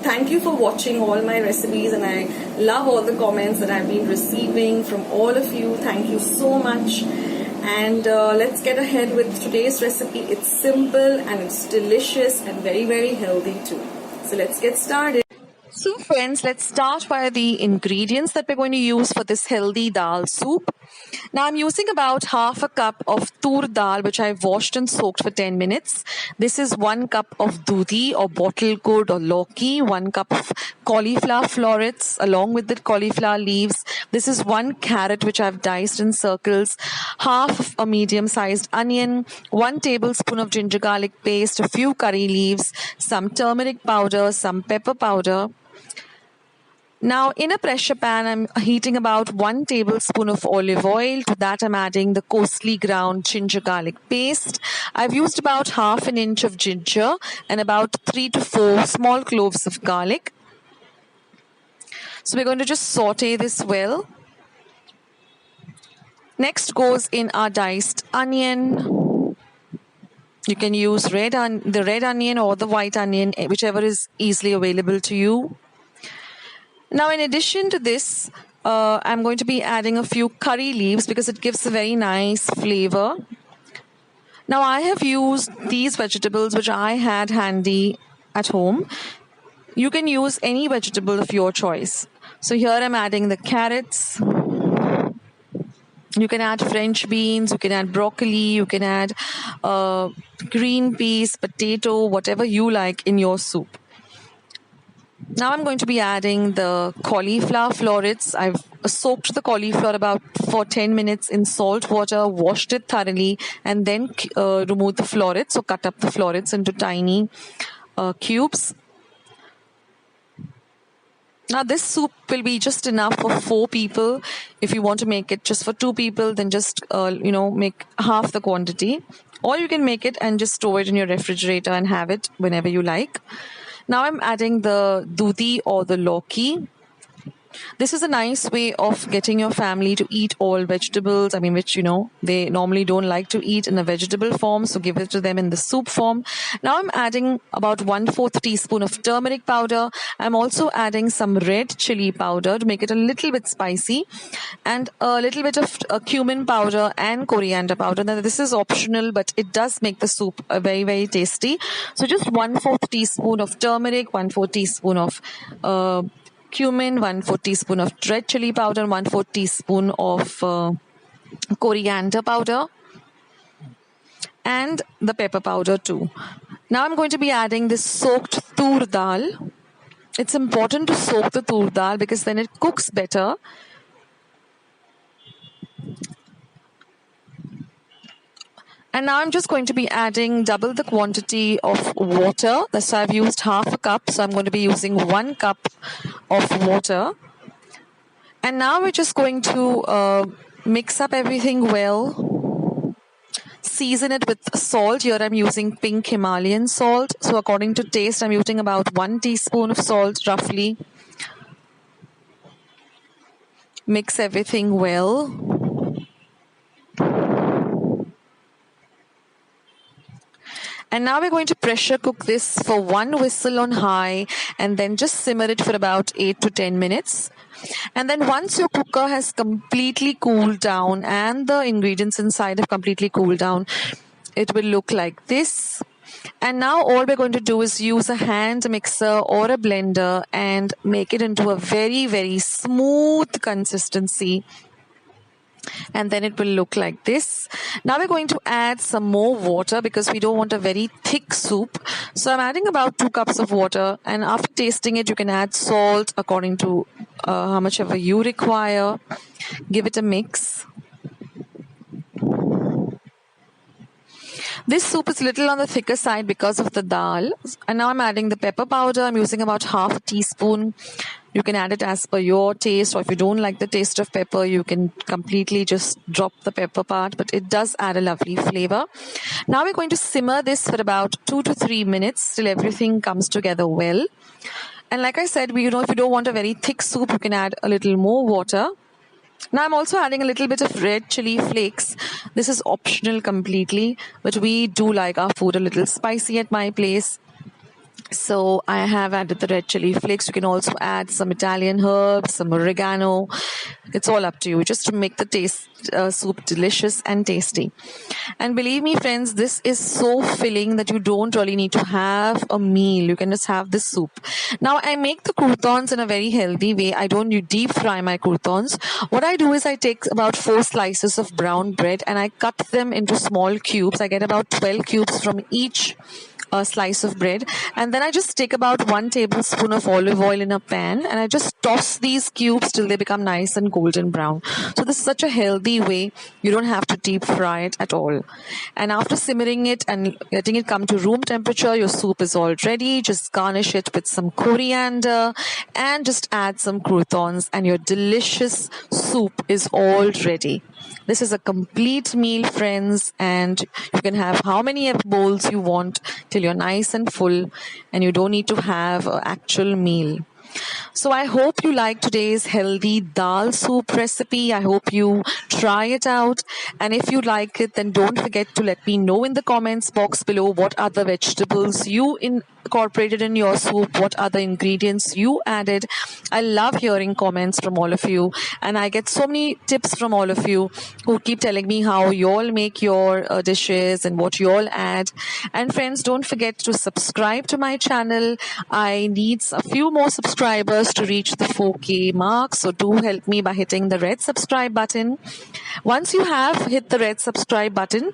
thank you for watching all my recipes, and I love all the comments that I've been receiving from all of you. Thank you so much. And let's get ahead with today's recipe. It's simple and it's delicious and very, very healthy too. So let's get started. So friends, let's start by the ingredients that we're going to use for this healthy dal soup. Now I'm using about half a cup of tur dal, which I've washed and soaked for 10 minutes. This is 1 cup of dudi or bottle gourd or lauki, 1 cup of cauliflower florets along with the cauliflower leaves. This is 1 carrot which I've diced in circles, half of a medium-sized onion, 1 tablespoon of ginger garlic paste, a few curry leaves, some turmeric powder, some pepper powder. Now, in a pressure pan, I'm heating about 1 tablespoon of olive oil. To that, I'm adding the coarsely ground ginger garlic paste. I've used about half an inch of ginger and about 3 to 4 small cloves of garlic. So we're going to just saute this well. Next goes in our diced onion. You can use the red onion or the white onion, whichever is easily available to you. Now, in addition to this, I'm going to be adding a few curry leaves because it gives a very nice flavor. Now, I have used these vegetables which I had handy at home. You can use any vegetable of your choice. So here I'm adding the carrots. You can add French beans, you can add broccoli, you can add green peas, potato, whatever you like in your soup. Now I'm going to be adding the cauliflower florets. I've soaked the cauliflower for 10 minutes in salt water, washed it thoroughly, and then removed the florets, so cut up the florets into tiny cubes. Now this soup will be just enough for 4 people. If you want to make it just for 2 people, then just make half the quantity. Or you can make it and just store it in your refrigerator and have it whenever you like. Now I'm adding the dudi or the lauki. This is a nice way of getting your family to eat all vegetables, which, they normally don't like to eat in a vegetable form, so give it to them in the soup form. Now I'm adding about 1/4 teaspoon of turmeric powder. I'm also adding some red chili powder to make it a little bit spicy, and a little bit of cumin powder and coriander powder. Now this is optional, but it does make the soup very, very tasty. So just 1/4 teaspoon of turmeric, 1/4 teaspoon of cumin, 1/4 teaspoon of red chili powder, 1/4 teaspoon of coriander powder, and the pepper powder too. Now I'm going to be adding this soaked tur dal. It's important to soak the tur dal because then it cooks better. And now I'm just going to be adding double the quantity of water. So I've used half a cup. So I'm going to be using 1 cup of water. And now we're just going to mix up everything well. Season it with salt. Here I'm using pink Himalayan salt. So according to taste, I'm using about 1 teaspoon of salt roughly. Mix everything well. And now we're going to pressure cook this for 1 whistle on high and then just simmer it for about 8 to 10 minutes. And then once your cooker has completely cooled down and the ingredients inside have completely cooled down, it will look like this. And now all we're going to do is use a hand mixer or a blender and make it into a very, very smooth consistency. And then it will look like this. Now we're going to add some more water because we don't want a very thick soup. So I'm adding about 2 cups of water, and after tasting it, you can add salt according to how much ever you require. Give it a mix. This soup is a little on the thicker side because of the dal. And now I'm adding the pepper powder. I'm using about half a teaspoon. You can add it as per your taste, or if you don't like the taste of pepper, you can completely just drop the pepper part, but it does add a lovely flavor. Now we're going to simmer this for about 2 to 3 minutes till everything comes together well. And like I said, if you don't want a very thick soup, you can add a little more water. Now I'm also adding a little bit of red chili flakes. This is optional completely, but we do like our food a little spicy at my place. So I have added the red chili flakes. You can also add some Italian herbs, some oregano. It's all up to you, just to make the soup delicious and tasty. And believe me, friends, this is so filling that you don't really need to have a meal. You can just have this soup. Now, I make the croutons in a very healthy way. I don't deep fry my croutons. What I do is I take about 4 slices of brown bread and I cut them into small cubes. I get about 12 cubes from each a slice of bread, and then I just take about 1 tablespoon of olive oil in a pan and I just toss these cubes till they become nice and golden brown. So this is such a healthy way. You don't have to deep fry it at all. And after simmering it and letting it come to room temperature, your soup is all ready. Just garnish it with some coriander and just add some croutons and your delicious soup is all ready. This is a complete meal, friends, and you can have how many bowls you want till you're nice and full and you don't need to have an actual meal. So I hope you like today's healthy dal soup recipe. I hope you try it out. And if you like it, then don't forget to let me know in the comments box below what are the vegetables you incorporated in your soup, what are the ingredients you added. I love hearing comments from all of you. And I get so many tips from all of you who keep telling me how you all make your dishes and what you all add. And friends, don't forget to subscribe to my channel. I need a few more subscribers to reach the 4K mark, so do help me by hitting the red subscribe button. Once you have hit the red subscribe button,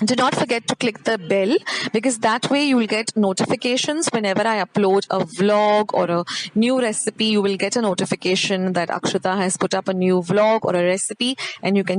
do not forget to click the bell, because that way you will get notifications whenever I upload a vlog or a new recipe. You will get a notification that Akshata has put up a new vlog or a recipe, and you can